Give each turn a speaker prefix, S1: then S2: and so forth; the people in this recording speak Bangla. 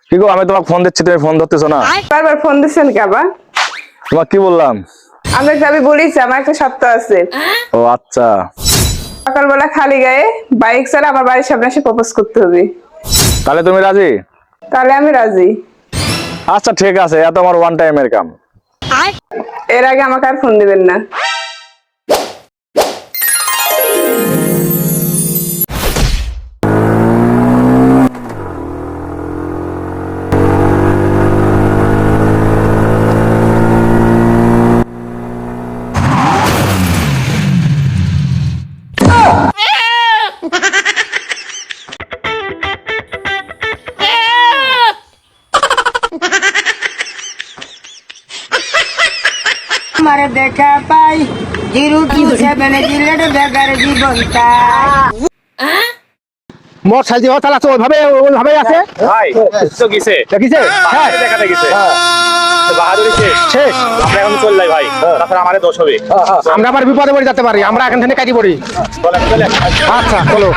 S1: কি গো, আমি তোমাকে ফোন দিচ্ছি, তুমি ফোন ধরতেছো না।
S2: বারবার ফোন দিচ্ছেন কি আবার?
S1: তোমাকে কি বললাম?
S2: আমি বলেছি আমার একটা সপ্তাহ আছে।
S1: ও আচ্ছা,
S2: সকালবেলা খালি গায়ে বাইক চালা আমার বাড়ির সামনে এসে প্রপোজ করতে হবে।
S1: তাহলে তুমি রাজি?
S2: তাহলে আমি রাজি।
S1: আচ্ছা ঠিক আছে, এত আমার ওয়ান টাইমের কাম।
S2: এর আগে আমাকে আর ফোন দিবেন না।
S3: मारे देखा पाई जीरो की उसे मैंने जिलेट बेगर जीवन का
S4: মোট সাইজ দিয়ে চালাচ্ছে ওইভাবে আছে।
S1: ভাই তো কিসে
S4: দেখিছে? হ্যাঁ
S1: দেখাতে গেছে বাহাদুরি শেষ। আমরা এখন চল যাই ভাই, তারপরে আমাদের দোষ হবে।
S4: আমরা আবার বিপদে পড়ে যেতে পারি, আমরা এখান থেকে কাটি পড়ি।
S1: চলেন চলেন।
S4: আচ্ছা চলো।